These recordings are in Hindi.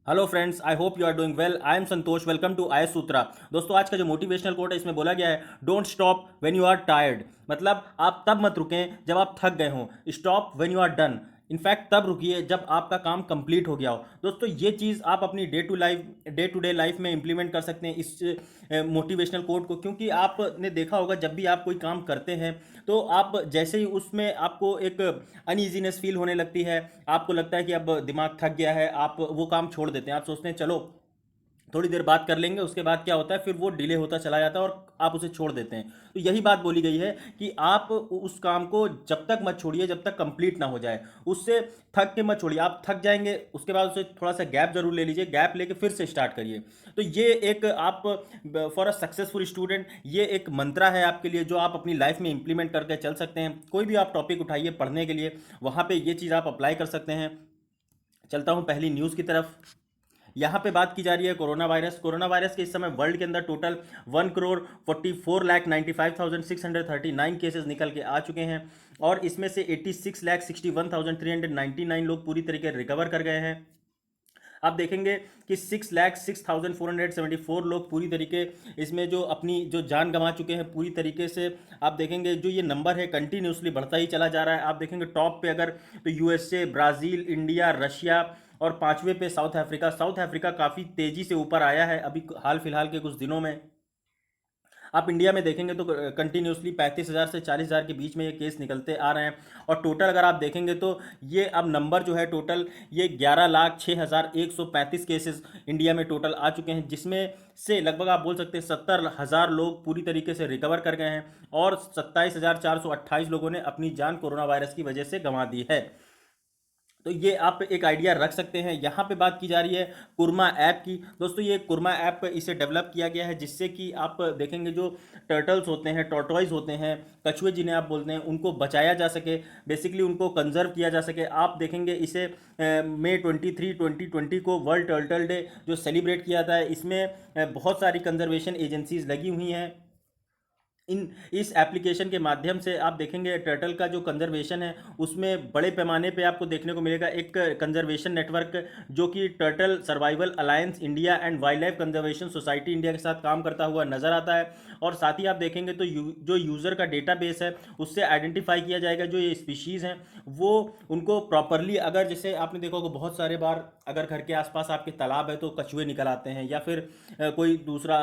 Hello friends, I hope you are doing well. I am Santosh. Welcome to I Sutra. दोस्तों, आज का जो मोटिवेशनल कोट है इसमें बोला गया है, don't stop when you are tired. मतलब आप तब मत रुकें जब आप थक गए हों। Stop when you are done. In fact तब रुकिए जब आपका काम कंप्लीट हो गया हो। दोस्तों, ये चीज़ आप अपनी डे टू डे लाइफ में इंप्लीमेंट कर सकते हैं इस मोटिवेशनल कोट को, क्योंकि आपने देखा होगा जब भी आप कोई काम करते हैं तो आप जैसे ही उसमें आपको एक अनईजीनेस फील होने लगती है, आपको लगता है कि अब दिमाग थक गया है, आप वो काम छोड़ देते हैं। आप सोचते हैं चलो थोड़ी देर बात कर लेंगे। उसके बाद क्या होता है, फिर वो डिले होता चला जाता है और आप उसे छोड़ देते हैं। तो यही बात बोली गई है कि आप उस काम को जब तक मत छोड़िए जब तक कंप्लीट ना हो जाए। उससे थक के मत छोड़िए। आप थक जाएंगे, उसके बाद उसे थोड़ा सा गैप जरूर ले लीजिए, गैप लेके फिर से स्टार्ट करिए। तो ये एक आप फॉर अ सक्सेसफुल स्टूडेंट ये एक मंत्रा है आपके लिए, जो आप अपनी लाइफ में इंप्लीमेंट करके चल सकते हैं। कोई भी आप टॉपिक उठाइए पढ़ने के लिए, वहाँ पे ये चीज़ आप अप्लाई कर सकते हैं। चलता हूँ पहली न्यूज़ की तरफ। यहाँ पे बात की जा रही है कोरोना वायरस के इस समय वर्ल्ड के अंदर टोटल 1,44,95,639 केसेस निकल के आ चुके हैं, और इसमें से 86,61,399 लोग पूरी तरीके से रिकवर कर गए हैं। आप देखेंगे कि 6,06,474 लोग पूरी तरीके इसमें जो अपनी जो जान गंवा चुके हैं पूरी तरीके से। आप देखेंगे जो ये नंबर है कंटिन्यूसली बढ़ता ही चला जा रहा है। आप देखेंगे टॉप पे अगर तो यूएसए, ब्राज़ील, इंडिया, रशिया, और पांचवे पे साउथ अफ्रीका काफ़ी तेज़ी से ऊपर आया है अभी हाल फिलहाल के कुछ दिनों में। आप इंडिया में देखेंगे तो कंटिन्यूसली 35,000 से 40,000 के बीच में ये केस निकलते आ रहे हैं। और टोटल अगर आप देखेंगे तो ये अब नंबर जो है टोटल ये 11,06,135 केसेस इंडिया में टोटल आ चुके हैं, जिसमें से लगभग आप बोल सकते हैं 70,000 लोग पूरी तरीके से रिकवर कर गए हैं, और 27,428 लोगों ने अपनी जान कोरोना वायरस की वजह से गंवा दी है। तो ये आप एक आइडिया रख सकते हैं। यहाँ पे बात की जा रही है कुरमा ऐप की। दोस्तों, ये कुरमा ऐप इसे डेवलप किया गया है जिससे कि आप देखेंगे जो टर्टल्स होते हैं, टॉर्टॉइज होते हैं, कछुए जिन्हें आप बोलते हैं, उनको बचाया जा सके, बेसिकली उनको कंजर्व किया जा सके। आप देखेंगे इसे मई 23 2020 को वर्ल्ड टर्टल डे जो सेलिब्रेट किया जाता है, इसमें बहुत सारी कंजर्वेशन एजेंसीज लगी हुई हैं। इन इस एप्लीकेशन के माध्यम से आप देखेंगे टर्टल का जो कंजर्वेशन है उसमें बड़े पैमाने पे आपको देखने को मिलेगा एक कंजर्वेशन नेटवर्क, जो कि turtle survival alliance India and wild life conservation society India के साथ काम करता हुआ नजर आता है। और साथ ही आप देखेंगे तो जो यूज़र का डेटाबेस है उससे आइडेंटिफाई किया जाएगा जो ये स्पीशीज़ हैं, वो उनको प्रॉपरली, अगर जैसे आपने देखा होगा बहुत सारे बार अगर घर के आसपास आपके तालाब है तो कछुए निकल आते हैं, या फिर कोई दूसरा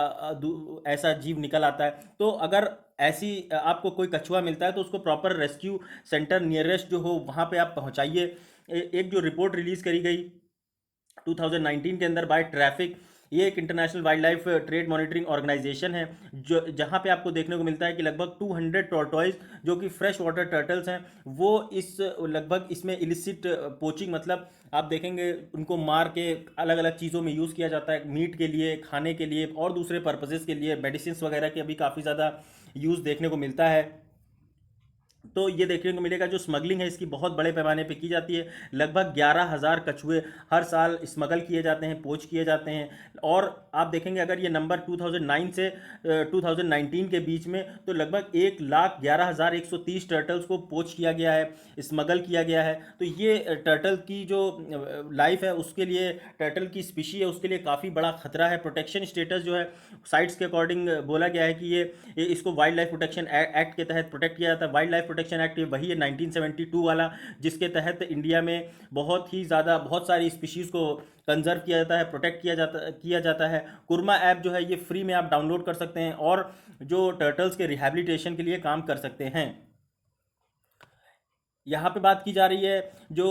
ऐसा जीव निकल आता है। तो अगर ऐसी आपको कोई कछुआ मिलता है तो उसको प्रॉपर रेस्क्यू सेंटर नियरेस्ट जो हो वहाँ पे आप पहुँचाइए। एक जो रिपोर्ट रिलीज़ करी गई 2019 के अंदर बाय ट्रैफिक, ये एक international wildlife trade monitoring organization है, जो जहाँ पे आपको देखने को मिलता है कि लगभग 200 टॉर्टॉइज जो कि फ्रेश वाटर टर्टल्स हैं, वो इस लगभग इसमें इलिसिट पोचिंग, मतलब आप देखेंगे उनको मार के अलग अलग चीज़ों में यूज़ किया जाता है, मीट के लिए, खाने के लिए और दूसरे पर्पजेज़ के लिए, मेडिसिन वगैरह के अभी काफ़ी ज़्यादा यूज़ देखने को मिलता है। तो ये देखने को मिलेगा जो स्मगलिंग है इसकी बहुत बड़े पैमाने पे की जाती है। लगभग 11,000 कछुए हर साल स्मगल किए जाते हैं, पोच किए जाते हैं। और आप देखेंगे अगर ये नंबर 2009 से 2019 के बीच में तो लगभग 1,11,130 टर्टल्स को पोच किया गया है, स्मगल किया गया है। तो ये टर्टल की जो लाइफ है उसके लिए, टर्टल की स्पीशी है उसके लिए काफ़ी बड़ा खतरा है। प्रोटेक्शन स्टेटस जो है साइट्स के अकॉर्डिंग बोला गया है कि ये इसको वाइल्ड लाइफ प्रोटेक्शन एक्ट के तहत प्रोटेक्ट किया जाता है। वाइल्ड लाइफ प्रोटेक्शन एक्ट वही है 1972 वाला, जिसके तहत इंडिया में बहुत ही ज़्यादा बहुत सारी स्पीशीज़ को कंजर्व किया जाता है, प्रोटेक्ट किया जाता है। कुरमा ऐप जो है ये फ्री में आप डाउनलोड कर सकते हैं और जो टर्टल्स के रिहैबिलिटेशन के लिए काम कर सकते हैं। यहाँ पे बात की जा रही है जो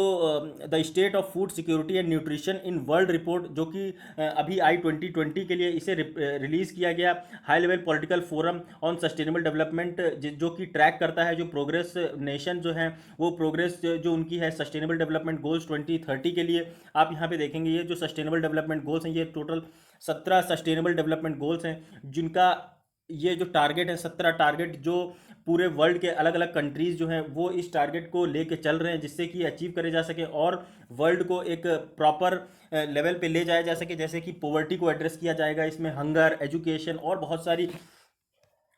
the state of food security and nutrition in world report, जो कि अभी आई 2020 के लिए इसे रिलीज़ किया गया। High level political forum on sustainable development, जो कि ट्रैक करता है जो प्रोग्रेस नेशन जो है वो प्रोग्रेस जो उनकी है सस्टेनेबल डेवलपमेंट गोल्स 2030 के लिए। आप यहाँ पे देखेंगे ये जो सस्टेनेबल डेवलपमेंट गोल्स हैं ये टोटल 17 सस्टेनेबल डेवलपमेंट गोल्स हैं, जिनका ये जो टारगेट है 17 टारगेट जो पूरे वर्ल्ड के अलग अलग कंट्रीज़ जो हैं वो इस टारगेट को लेके चल रहे हैं, जिससे कि अचीव करे जा सके और वर्ल्ड को एक प्रॉपर लेवल पे ले जाया जा सके। जैसे कि पॉवर्टी को एड्रेस किया जाएगा इसमें, हंगर, एजुकेशन और बहुत सारी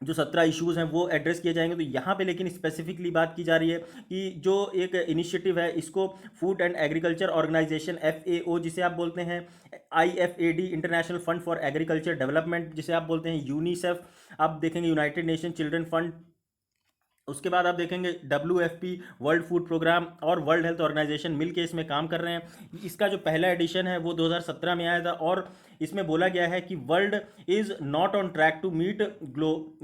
जो 17 इश्यूज़ हैं वो एड्रेस किए जाएंगे। तो यहाँ पे लेकिन स्पेसिफिकली बात की जा रही है कि जो एक इनिशिएटिव है इसको food and agriculture organization FAO जिसे आप बोलते हैं, IFAD international fund for agriculture development जिसे आप बोलते हैं, यूनिसेफ आप देखेंगे, यूनाइटेड नेशन चिल्ड्रन फंड, उसके बाद आप देखेंगे WFP वर्ल्ड फूड प्रोग्राम और वर्ल्ड हेल्थ ऑर्गेनाइजेशन मिलके इसमें काम कर रहे हैं। इसका जो पहला एडिशन है वो 2017 में आया था और इसमें बोला गया है कि world is not on track to meet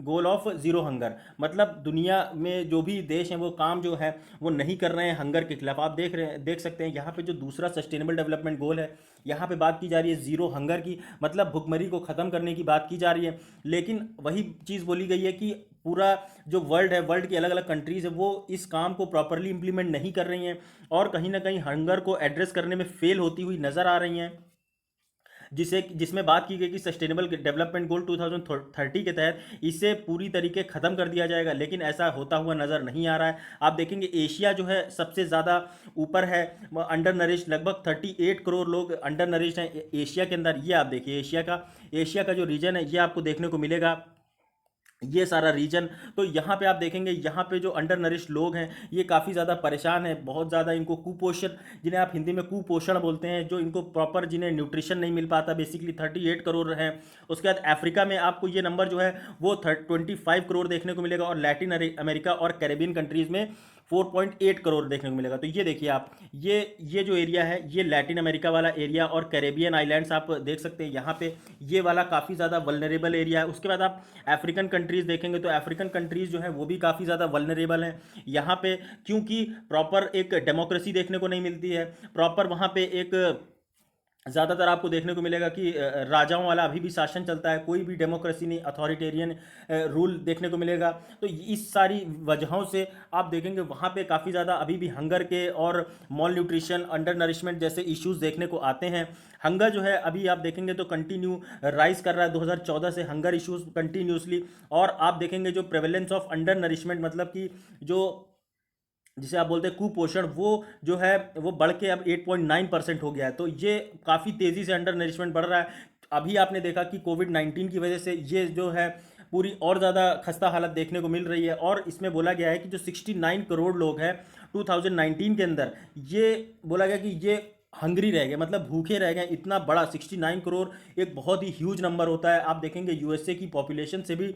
goal of zero hunger, मतलब दुनिया में जो भी देश हैं वो काम जो है वो नहीं कर रहे हैं हंगर के खिलाफ। आप देख सकते हैं यहाँ पे जो दूसरा सस्टेनेबल डेवलपमेंट गोल है यहाँ पे बात की जा रही है ज़ीरो हंगर की, मतलब भुखमरी को ख़त्म करने की बात की जा रही है। लेकिन वही चीज़ बोली गई है कि पूरा जो वर्ल्ड है, वर्ल्ड की अलग अलग कंट्रीज़ है, वो इस काम को प्रॉपरली इंप्लीमेंट नहीं कर रही हैं और कहीं ना कहीं हंगर को एड्रेस करने में फेल होती हुई नज़र आ रही हैं। जिसमें बात की गई कि सस्टेनेबल डेवलपमेंट गोल 2030 के तहत इसे पूरी तरीके ख़त्म कर दिया जाएगा, लेकिन ऐसा होता हुआ नज़र नहीं आ रहा है। आप देखेंगे एशिया जो है सबसे ज़्यादा ऊपर है, अंडर नरिश, लगभग 38 करोड़ लोग अंडर नरिश हैं एशिया के अंदर। ये आप देखिए एशिया का जो रीजन है ये आपको देखने को मिलेगा, ये सारा रीजन। तो यहाँ पे आप देखेंगे यहाँ पे जो अंडर नरिश लोग हैं ये काफ़ी ज़्यादा परेशान है, बहुत ज़्यादा इनको कुपोषण, जिन्हें आप हिंदी में कुपोषण बोलते हैं, जो इनको प्रॉपर जिन्हें न्यूट्रिशन नहीं मिल पाता, बेसिकली 38 करोड़ हैं। उसके बाद अफ्रीका में आपको ये नंबर जो है वो 25 करोड़ देखने को मिलेगा और लैटिन अमेरिका और कैरेबियन कंट्रीज़ में 4.8 करोड़ देखने को मिलेगा। तो ये देखिए आप, ये जो एरिया है ये लैटिन अमेरिका वाला एरिया और कैरेबियन आइलैंड्स आप देख सकते हैं यहाँ पे, ये वाला काफ़ी ज़्यादा वल्नरेबल एरिया है। उसके बाद आप अफ्रीकन कंट्रीज़ देखेंगे तो अफ्रीकन कंट्रीज़ जो है वो भी काफ़ी ज़्यादा वल्नरेबल हैं यहाँ पे, क्योंकि प्रॉपर एक डेमोक्रेसी देखने को नहीं मिलती है, प्रॉपर वहाँ पे एक ज़्यादातर आपको देखने को मिलेगा कि राजाओं वाला अभी भी शासन चलता है, कोई भी डेमोक्रेसी नहीं, अथॉरिटेरियन रूल देखने को मिलेगा। तो इस सारी वजहों से आप देखेंगे वहाँ पे काफ़ी ज़्यादा अभी भी हंगर के और मॉल न्यूट्रिशन, अंडर नरिशमेंट जैसे इश्यूज़ देखने को आते हैं। हंगर जो है अभी आप देखेंगे तो कंटिन्यू राइज कर रहा है 2014 से हंगर इश्यूज़ कंटिन्यूसली, और आप देखेंगे जो प्रेवलेंस ऑफ अंडर नरिशमेंट, मतलब कि जो जिसे आप बोलते हैं कुपोषण, वो जो है वो बढ़ के अब 8.9% हो गया है। तो ये काफ़ी तेज़ी से अंडर नरिशमेंट बढ़ रहा है। अभी आपने देखा कि कोविड-19 की वजह से ये जो है पूरी और ज़्यादा खस्ता हालत देखने को मिल रही है, और इसमें बोला गया है कि जो 69 करोड़ लोग हैं 2019 के अंदर, ये बोला गया कि ये हंगरी रह गए, मतलब भूखे रह गए। इतना बड़ा 69 करोड़ एक बहुत ही ह्यूज नंबर होता है। आप देखेंगे USA की पॉपुलेशन से भी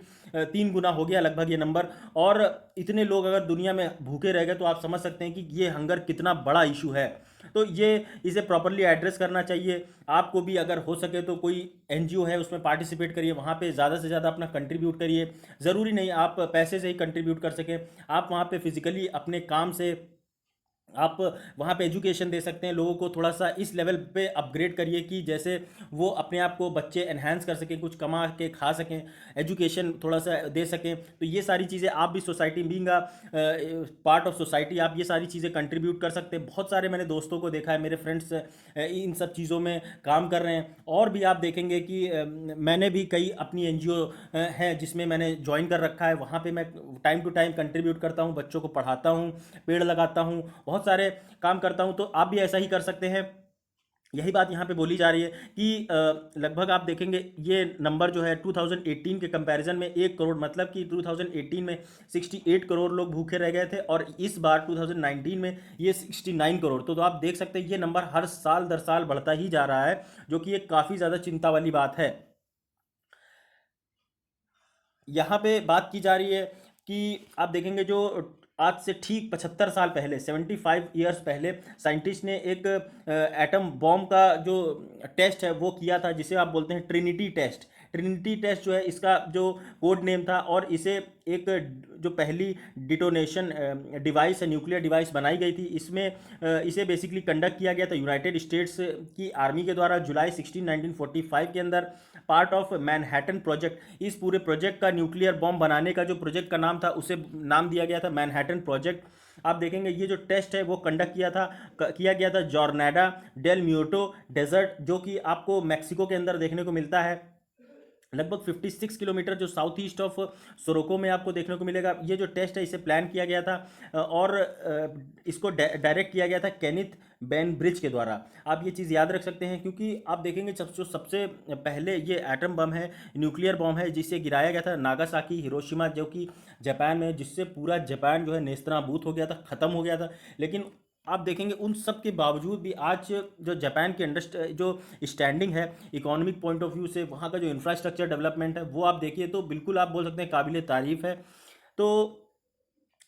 3 गुना हो गया लगभग ये नंबर, और इतने लोग अगर दुनिया में भूखे रह गए तो आप समझ सकते हैं कि ये हंगर कितना बड़ा इशू है। तो ये इसे प्रॉपरली एड्रेस करना चाहिए। आपको भी अगर हो सके तो कोई NGO है उसमें पार्टिसिपेट करिए, वहाँ पे ज़्यादा से ज़्यादा अपना कंट्रीब्यूट करिए। ज़रूरी नहीं आप पैसे से ही कंट्रीब्यूट कर सकें, आप वहाँ पे फिजिकली अपने काम से आप वहाँ पे एजुकेशन दे सकते हैं लोगों को, थोड़ा सा इस लेवल पे अपग्रेड करिए कि जैसे वो अपने आप को बच्चे एनहांस कर सकें, कुछ कमा के खा सकें, एजुकेशन थोड़ा सा दे सकें। तो ये सारी चीज़ें आप भी society being part of society आप ये सारी चीज़ें कंट्रीब्यूट कर सकते हैं। बहुत सारे मैंने दोस्तों को देखा है, मेरे फ्रेंड्स इन सब चीज़ों में काम कर रहे हैं। और भी आप देखेंगे कि मैंने भी कई अपनी NGO हैं जिसमें मैंने ज्वाइन कर रखा है, वहाँ पे मैं टाइम टू टाइम कंट्रीब्यूट करता हूँ, बच्चों को पढ़ाता हूँ, पेड़ लगाता हूँ, बहुत सारे काम करता हूं। तो आप भी ऐसा ही कर सकते हैं। यही बात यहाँ पे बोली जा रही है कि लगभग आप देखेंगे ये नंबर जो है 2018 के कंपैरिजन में 1 करोड़, मतलब कि 2018 में 68 करोड़ लोग भूखे रह गए थे और इस बार 2019 में ये 69 करोड़। तो आप देख सकते हैं ये नंबर हर साल दर साल बढ़ता ही जा रहा है, जो कि एक काफ़ी ज़्यादा चिंता वाली बात है। यहाँ पे बात की जा रही है कि आप देखेंगे जो आज से ठीक 75 साल पहले, 75 ईयर्स पहले साइंटिस्ट ने एक एटम बॉम्ब का जो टेस्ट है वो किया था, जिसे आप बोलते हैं ट्रिनिटी टेस्ट। ट्रिनिटी टेस्ट जो है इसका जो कोड नेम था, और इसे एक जो पहली डिटोनेशन डिवाइस है, न्यूक्लियर डिवाइस बनाई गई थी, इसमें इसे बेसिकली कंडक्ट किया गया था यूनाइटेड स्टेट्स की आर्मी के द्वारा जुलाई 16 1945 के अंदर, पार्ट ऑफ मैनहट्टन प्रोजेक्ट। इस पूरे प्रोजेक्ट का, न्यूक्लियर बॉम्ब बनाने का जो प्रोजेक्ट का नाम था, उसे नाम दिया गया था मैनहट्टन प्रोजेक्ट। आप देखेंगे ये जो टेस्ट है वो कंडक्ट किया गया था जॉर्नाडा डेल म्यूटो डेजर्ट, जो कि आपको मैक्सिको के अंदर देखने को मिलता है। लगभग 56 किलोमीटर जो साउथ ईस्ट ऑफ सोरोको में आपको देखने को मिलेगा। ये जो टेस्ट है इसे प्लान किया गया था और इसको डायरेक्ट किया गया था केनिथ बेन ब्रिज के द्वारा। आप ये चीज़ याद रख सकते हैं क्योंकि आप देखेंगे जो सबसे पहले ये एटम बम है, न्यूक्लियर बम है, जिसे गिराया गया था नागासाकी हिरोशिमा जो कि जापान में, जिससे पूरा जापान जो है नेस्तनाबूत हो गया था, ख़त्म हो गया था। लेकिन आप देखेंगे उन सब के बावजूद भी आज जो जापान की जो स्टैंडिंग है इकोनॉमिक पॉइंट ऑफ व्यू से, वहाँ का जो इंफ्रास्ट्रक्चर डेवलपमेंट है वो आप देखिए तो बिल्कुल आप बोल सकते हैं काबिल तारीफ़ है। तो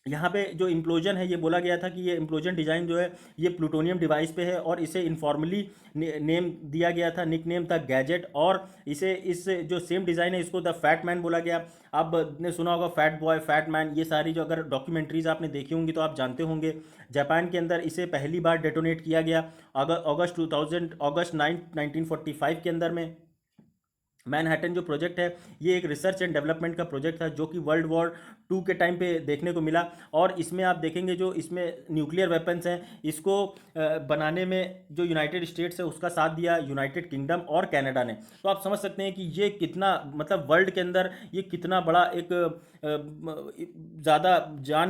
यहाँ पे जो इम्प्लोजन है ये बोला गया था कि ये इम्प्लोजन डिज़ाइन जो है ये प्लूटोनियम डिवाइस पे है और इसे इनफॉर्मली नेम दिया गया था, निक नेम था गैजेट। और इसे इस जो सेम डिज़ाइन है इसको द फैट मैन बोला गया। आपने सुना होगा फैट बॉय, फैट मैन, ये सारी जो अगर डॉक्यूमेंट्रीज आपने देखी होंगी तो आप जानते होंगे। जापान के अंदर इसे पहली बार डेटोनेट किया गया अगस्त 9 1945 के अंदर में। मैनहट्टन जो प्रोजेक्ट है ये एक रिसर्च एंड डेवलपमेंट का प्रोजेक्ट था जो कि वर्ल्ड वॉर टू के टाइम पे देखने को मिला। और इसमें आप देखेंगे जो इसमें न्यूक्लियर वेपन्स हैं इसको बनाने में जो यूनाइटेड स्टेट्स है उसका साथ दिया यूनाइटेड किंगडम और कनाडा ने। तो आप समझ सकते हैं कि ये कितना मतलब वर्ल्ड के अंदर ये कितना बड़ा एक ज़्यादा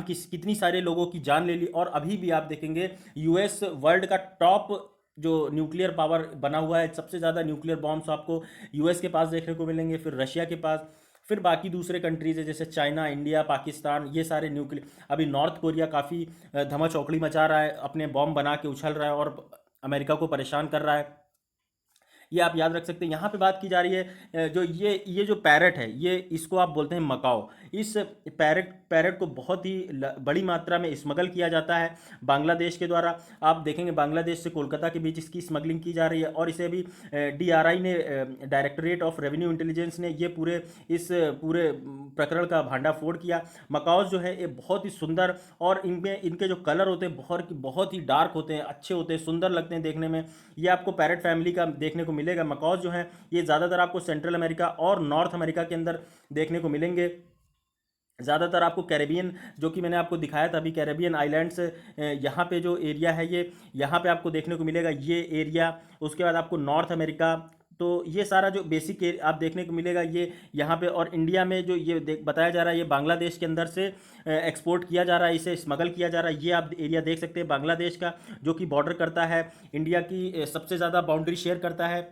कितनी सारे लोगों की जान ले ली। और अभी भी आप देखेंगे यूएस वर्ल्ड का टॉप जो न्यूक्लियर पावर बना हुआ है, सबसे ज़्यादा न्यूक्लियर बॉम्ब्स आपको यूएस के पास देखने को मिलेंगे, फिर रशिया के पास, फिर बाकी दूसरे कंट्रीज है जैसे चाइना, इंडिया, पाकिस्तान, ये सारे न्यूक्लियर। अभी नॉर्थ कोरिया काफ़ी धमा चौकड़ी मचा रहा है, अपने बॉम्ब बना के उछल रहा है और अमेरिका को परेशान कर रहा है। ये आप याद रख सकते हैं। यहाँ पे बात की जा रही है जो ये जो पैरट है ये इसको आप बोलते हैं मकाओ। इस पैरट को बहुत ही बड़ी मात्रा में स्मगल किया जाता है बांग्लादेश के द्वारा। आप देखेंगे बांग्लादेश से कोलकाता के बीच इसकी स्मगलिंग की जा रही है और इसे अभी DRI ने, डायरेक्टरेट ऑफ रेवेन्यू इंटेलिजेंस ने ये इस पूरे प्रकरण का भांडाफोड़ किया। मकाओज जो है ये बहुत ही सुंदर और इनमें इनके जो कलर होते हैं बहुत ही डार्क होते हैं, अच्छे होते हैं, सुंदर लगते हैं देखने में। ये आपको पैरट फैमिली का देखने को मिलेगा। मकाओज जो हैं ये ज़्यादातर आपको सेंट्रल अमेरिका और नॉर्थ अमेरिका के अंदर देखने को मिलेंगे। ज़्यादातर आपको कैरेबियन, जो कि मैंने आपको दिखाया था अभी, कैरेबियन आइलैंड्स, यहाँ पे जो एरिया है ये यहाँ पे आपको देखने को मिलेगा ये एरिया। उसके बाद आपको नॉर्थ अमेरिका, तो ये सारा जो बेसिक आप देखने को मिलेगा ये यहाँ पे। और इंडिया में जो ये बताया जा रहा है ये बांग्लादेश के अंदर से एक्सपोर्ट किया जा रहा है, इसे स्मगल किया जा रहा है। ये आप एरिया देख सकते हैं बांग्लादेश का, जो कि बॉर्डर करता है इंडिया की, सबसे ज़्यादा बाउंड्री शेयर करता है,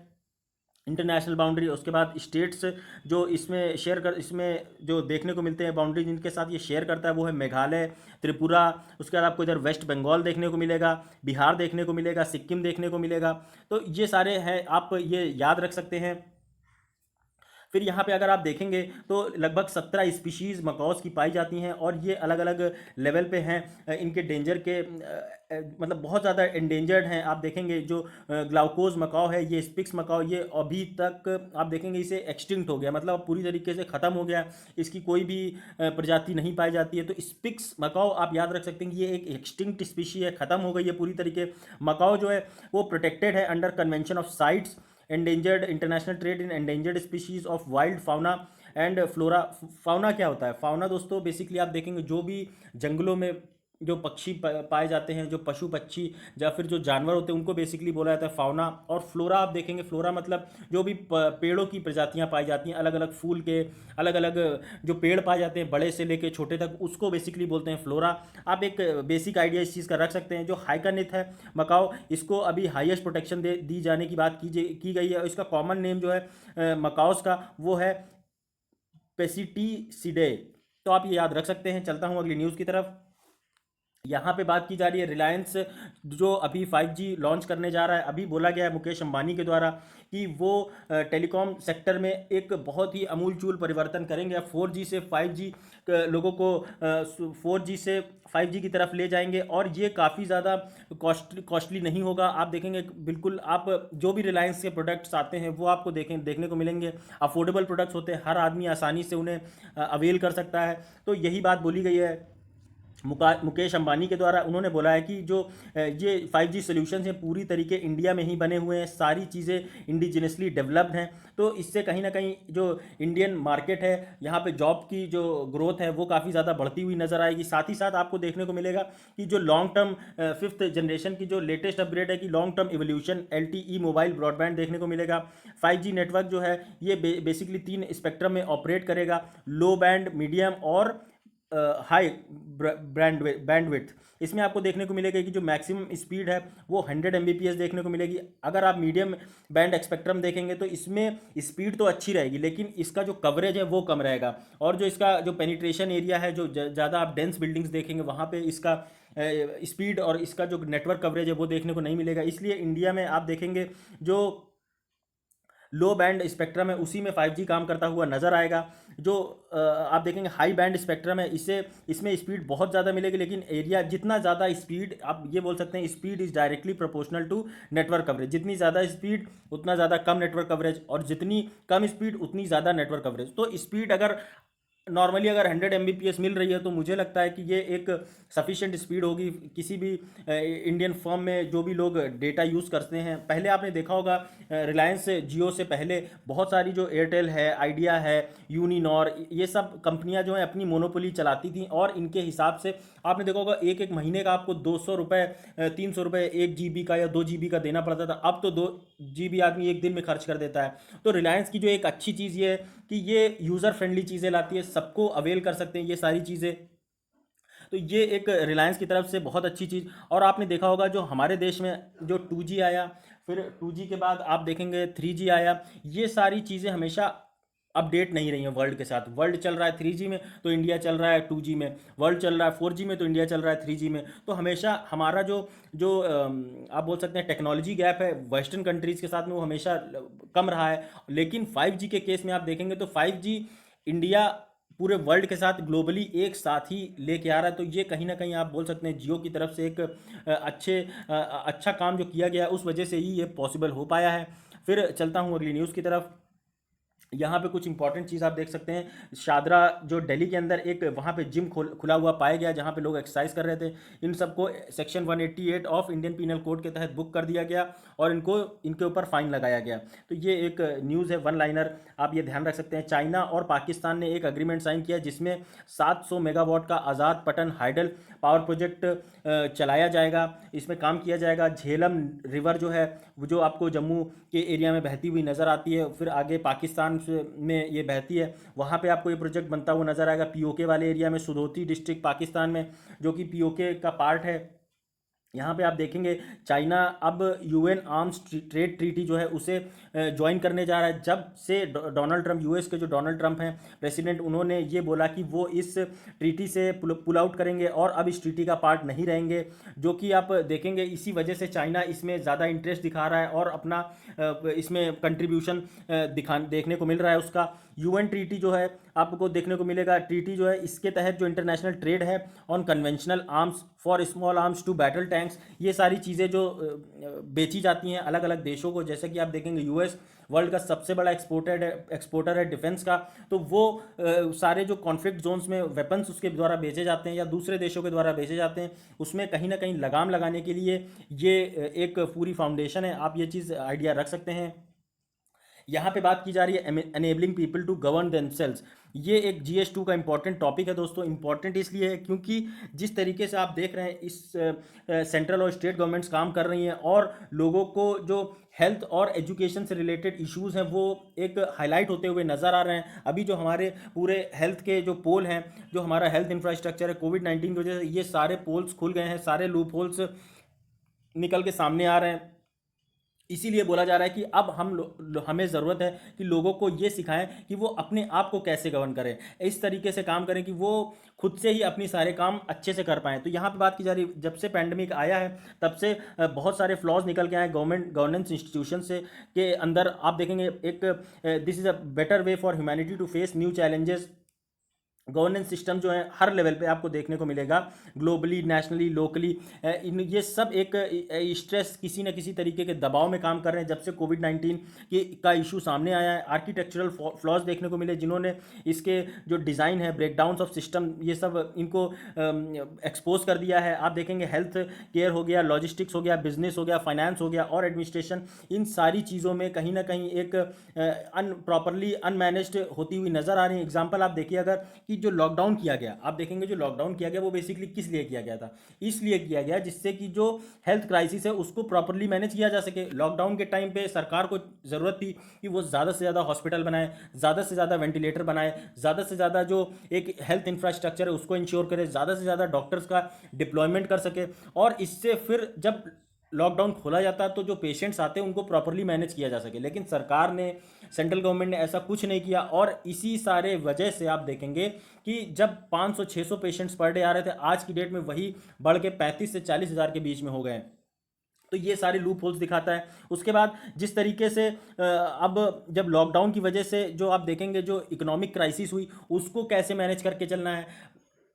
इंटरनेशनल बाउंड्री। उसके बाद स्टेट्स जो इसमें जो देखने को मिलते हैं बाउंड्री जिनके साथ ये शेयर करता है वो है मेघालय, त्रिपुरा। उसके बाद आपको इधर वेस्ट बंगाल देखने को मिलेगा, बिहार देखने को मिलेगा, सिक्किम देखने को मिलेगा। तो ये सारे हैं, आप ये याद रख सकते हैं। फिर यहाँ पे अगर आप देखेंगे तो लगभग 17 स्पीशीज़ मकाओस की पाई जाती हैं और ये अलग अलग लेवल पे हैं। इनके डेंजर के मतलब बहुत ज़्यादा एंडेंजर्ड हैं। आप देखेंगे जो ग्लाउकोज मकाओ है, ये स्पिक्स मकाओ, ये अभी तक आप देखेंगे इसे एक्सटिंक्ट हो गया, मतलब पूरी तरीके से ख़त्म हो गया, इसकी कोई भी प्रजाति नहीं पाई जाती है। तो स्पिक्स मकाओ आप याद रख सकते हैं कि ये एक एक्सटिंक्ट स्पीशी है, ख़त्म हो गई है पूरी तरीके। मकाओ जो है वो प्रोटेक्टेड है under convention of sites endangered, international trade in endangered species of wild fauna and flora. Fauna क्या होता है? फाउना दोस्तों बेसिकली आप देखेंगे जो भी जंगलों में जो पक्षी पाए जाते हैं, जो पशु पक्षी या फिर जो जानवर होते हैं उनको बेसिकली बोला जाता है फाउना। और फ्लोरा आप देखेंगे, फ्लोरा मतलब जो भी पेड़ों की प्रजातियां पाई जाती हैं, अलग अलग फूल के अलग अलग जो पेड़ पाए जाते हैं बड़े से लेके छोटे तक, उसको बेसिकली बोलते हैं फ्लोरा। आप एक बेसिक आइडिया इस चीज़ का रख सकते हैं। जो हाइकर्निथ है मकाओ, इसको अभी हाईएस्ट प्रोटेक्शन दी जाने की बात की गई है। इसका कॉमन नेम जो है मकाओस का वो है पेसिटिसिडे। तो आप ये याद रख सकते हैं। चलता हूँ अगली न्यूज़ की तरफ। यहाँ पे बात की जा रही है रिलायंस जो अभी 5G लॉन्च करने जा रहा है। अभी बोला गया है मुकेश अंबानी के द्वारा कि वो टेलीकॉम सेक्टर में एक बहुत ही अमूलचूल परिवर्तन करेंगे। 4G से 5G लोगों को 4G से 5G की तरफ ले जाएंगे और ये काफ़ी ज़्यादा कॉस्टली नहीं होगा। आप देखेंगे बिल्कुल, आप जो भी रिलायंस के प्रोडक्ट्स आते हैं वो आपको देखने को मिलेंगे। अफोर्डेबल प्रोडक्ट्स होते हैं, हर आदमी आसानी से उन्हें अवेल कर सकता है। तो यही बात बोली गई है मुकेश अंबानी के द्वारा उन्होंने बोला है कि जो ये 5G सॉल्यूशंस हैं पूरी तरीके इंडिया में ही बने हुए हैं, सारी चीज़ें इंडिजिनसली डेवलप्ड हैं। तो इससे कहीं ना कहीं जो इंडियन मार्केट है यहाँ पे जॉब की जो ग्रोथ है वो काफ़ी ज़्यादा बढ़ती हुई नज़र आएगी। साथ ही साथ आपको देखने को मिलेगा कि जो लॉन्ग टर्म 5th जनरेशन की जो लेटेस्ट अपग्रेड है कि long term evolution LTE mobile broadband देखने को मिलेगा। 5G नेटवर्क जो है ये बेसिकली 3 स्पेक्ट्रम में ऑपरेट करेगा, लो बैंड, मीडियम और हाई बैंडविड्थ। इसमें आपको देखने को मिलेगा कि जो मैक्सिमम स्पीड है वो 100 Mbps देखने को मिलेगी। अगर आप मीडियम बैंड स्पेक्ट्रम देखेंगे तो इसमें स्पीड तो अच्छी रहेगी लेकिन इसका जो कवरेज है वो कम रहेगा, और जो इसका जो पेनिट्रेशन एरिया है, जो ज़्यादा आप डेंस बिल्डिंग्स देखेंगे वहाँ पे इसका स्पीड और इसका जो नेटवर्क कवरेज है वो देखने को नहीं मिलेगा। इसलिए इंडिया में आप देखेंगे जो लो बैंड स्पेक्ट्रम है उसी में 5G काम करता हुआ नज़र आएगा। जो आप देखेंगे हाई बैंड स्पेक्ट्रम है इससे इसमें स्पीड बहुत ज़्यादा मिलेगी, लेकिन एरिया जितना ज़्यादा स्पीड, आप ये बोल सकते हैं speed is directly proportional to network coverage. जितनी ज़्यादा स्पीड उतना ज़्यादा कम नेटवर्क कवरेज, और जितनी कम स्पीड उतनी ज़्यादा नेटवर्क कवरेज। तो स्पीड अगर नॉर्मली अगर 100 Mbps मिल रही है तो मुझे लगता है कि ये एक सफिशिएंट स्पीड होगी किसी भी इंडियन फर्म में जो भी लोग डेटा यूज़ करते हैं। पहले आपने देखा होगा रिलायंस जियो से पहले बहुत सारी जो एयरटेल है, आइडिया है, यूनिनॉर, ये सब कंपनियां जो हैं अपनी मोनोपोली चलाती थी, और इनके हिसाब से आपने देखा होगा एक एक महीने का आपको 200 रुपये 300 रुपये 1 GB का या 2 GB का देना पड़ता था। अब तो 2 GB आदमी एक दिन में खर्च कर देता है। तो रिलायंस की जो एक अच्छी चीज़ ये है कि ये यूज़र फ्रेंडली चीज़ें लाती है, सबको अवेल कर सकते हैं ये सारी चीज़ें। तो ये एक रिलायंस की तरफ से बहुत अच्छी चीज़। और आपने देखा होगा जो हमारे देश में जो 2G आया, फिर 2G के बाद आप देखेंगे 3G आया, ये सारी चीज़ें हमेशा अपडेट नहीं रही हैं वर्ल्ड के साथ। वर्ल्ड चल रहा है 3G में तो इंडिया चल रहा है 2G में, वर्ल्ड चल रहा है 4G में तो इंडिया चल रहा है 3G में। तो हमेशा हमारा जो जो आप बोल सकते हैं टेक्नोलॉजी गैप है वेस्टर्न कंट्रीज़ के साथ में वो हमेशा कम रहा है। लेकिन 5G के केस में आप देखेंगे तो 5G इंडिया पूरे वर्ल्ड के साथ ग्लोबली एक साथ ही लेके आ रहा है। तो ये कहीं ना कहीं आप बोल सकते हैं जियो की तरफ से एक अच्छा काम जो किया गया उस वजह से ही ये पॉसिबल हो पाया है। फिर चलता हूँ अगली न्यूज़ की तरफ। यहाँ पे कुछ इंपॉर्टेंट चीज़ आप देख सकते हैं, शादरा जो दिल्ली के अंदर एक वहाँ पे जिम खुला हुआ पाया गया जहाँ पे लोग एक्सरसाइज कर रहे थे। इन सबको section 188 of Indian penal code के तहत बुक कर दिया गया और इनके ऊपर फाइन लगाया गया। तो ये एक न्यूज़ है, वन लाइनर, आप ये ध्यान रख सकते हैं। चाइना और पाकिस्तान ने एक अग्रीमेंट साइन किया जिसमें 700 मेगावाट का आज़ाद पटन हाइडल पावर प्रोजेक्ट चलाया जाएगा, इसमें काम किया जाएगा। झेलम रिवर जो है वो जो आपको जम्मू के एरिया में बहती हुई नज़र आती है, फिर आगे पाकिस्तान में ये बहती है, वहाँ पे आपको ये प्रोजेक्ट बनता हुआ नज़र आएगा। पीओके वाले एरिया में सुदोती डिस्ट्रिक्ट पाकिस्तान में जो कि पीओके का पार्ट है। यहाँ पे आप देखेंगे चाइना अब UN आर्म्स ट्रेड ट्रीटी जो है उसे ज्वाइन करने जा रहा है। जब से डोनाल्ड ट्रंप, US के जो डोनाल्ड ट्रंप हैं प्रेसिडेंट, उन्होंने ये बोला कि वो इस ट्रीटी से पुल आउट करेंगे और अब इस ट्रीटी का पार्ट नहीं रहेंगे, जो कि आप देखेंगे इसी वजह से चाइना इसमें ज़्यादा इंटरेस्ट दिखा रहा है और अपना इसमें कंट्रीब्यूशन देखने को मिल रहा है उसका। UN ट्रीटी जो है आपको देखने को मिलेगा, ट्रीटी जो है इसके तहत जो इंटरनेशनल ट्रेड है on conventional arms for small arms to battle tanks, ये सारी चीज़ें जो बेची जाती हैं अलग अलग देशों को, जैसे कि आप देखेंगे US वर्ल्ड का सबसे बड़ा एक्सपोर्टर है डिफेंस का, तो वो सारे जो कॉन्फ्लिक्ट जोन्स में वेपन्स उसके द्वारा बेचे जाते हैं या दूसरे देशों के द्वारा बेचे जाते हैं, उसमें कहीं ना कहीं लगाम लगाने के लिए ये एक पूरी फाउंडेशन है। आप ये चीज़ आइडिया रख सकते हैं। यहाँ पे बात की जा रही है enabling people to govern themselves. ये एक GS2 का इंपॉर्टेंट टॉपिक है दोस्तों। इंपॉर्टेंट इसलिए है क्योंकि जिस तरीके से आप देख रहे हैं इस सेंट्रल और स्टेट गवर्नमेंट्स काम कर रही हैं और लोगों को जो हेल्थ और एजुकेशन से रिलेटेड इश्यूज़ हैं वो एक हाईलाइट होते हुए नज़र आ रहे हैं। अभी जो हमारे पूरे हेल्थ के जो पोल हैं, जो हमारा हेल्थ इंफ्रास्ट्रक्चर है, कोविड-19 की वजह से ये सारे पोल्स खुल गए हैं, सारे लूप होल्स निकल के सामने आ रहे हैं। इसीलिए बोला जा रहा है कि अब हमें ज़रूरत है कि लोगों को ये सिखाएं कि वो अपने आप को कैसे गवर्न करें, इस तरीके से काम करें कि वो खुद से ही अपनी सारे काम अच्छे से कर पाएँ। तो यहाँ पे बात की जा रही है, जब से पैंडमिक आया है तब से बहुत सारे फ्लॉज निकल के आए गवर्नमेंट गवर्नेंस इंस्टीट्यूशन से के अंदर। आप देखेंगे एक this is a better way for humanity to face new challenges governance system जो है हर लेवल पे आपको देखने को मिलेगा, ग्लोबली, नेशनली, लोकली, इन ये सब एक स्ट्रेस, किसी न किसी तरीके के दबाव में काम कर रहे हैं जब से कोविड-19 का इशू सामने आया है। आर्किटेक्चरल फ्लॉज देखने को मिले, जिन्होंने इसके जो डिज़ाइन है, ब्रेकडाउन्स ऑफ सिस्टम, ये सब इनको एक्सपोज कर दिया है। आप देखेंगे हेल्थ केयर हो गया, लॉजिस्टिक्स हो गया, बिजनेस हो गया, फाइनेंस हो गया और एडमिनिस्ट्रेशन, इन सारी चीज़ों में कहीं ना कहीं एक प्रॉपरली अनमैनेज्ड होती हुई नज़र आ रही है। एग्जाम्पल आप देखिए, अगर कि जो लॉकडाउन किया गया, आप देखेंगे जो लॉकडाउन किया गया वो बेसिकली किस लिए किया गया था, इसलिए किया गया जिससे कि जो हेल्थ क्राइसिस है उसको प्रॉपरली मैनेज किया जा सके। लॉकडाउन के टाइम पे सरकार को ज़रूरत थी कि वो ज़्यादा से ज़्यादा हॉस्पिटल बनाए, ज़्यादा से ज़्यादा वेंटिलेटर बनाए, ज़्यादा से ज़्यादा जो एक हेल्थ इंफ्रास्ट्रक्चर है उसको इंश्योर करे, ज़्यादा से ज़्यादा डॉक्टर्स का डिप्लॉयमेंट कर सके, और इससे फिर जब लॉकडाउन खोला जाता है तो जो पेशेंट्स आते हैं उनको प्रॉपरली मैनेज किया जा सके। लेकिन सरकार ने, सेंट्रल गवर्नमेंट ने ऐसा कुछ नहीं किया, और इसी सारे वजह से आप देखेंगे कि जब 500-600 पेशेंट्स पर डे आ रहे थे, आज की डेट में वही बढ़ के 35 से 40 हज़ार के बीच में हो गए हैं। तो ये सारे लूप होल्स दिखाता है। उसके बाद जिस तरीके से अब जब लॉकडाउन की वजह से जो आप देखेंगे जो इकोनॉमिक क्राइसिस हुई, उसको कैसे मैनेज करके चलना है,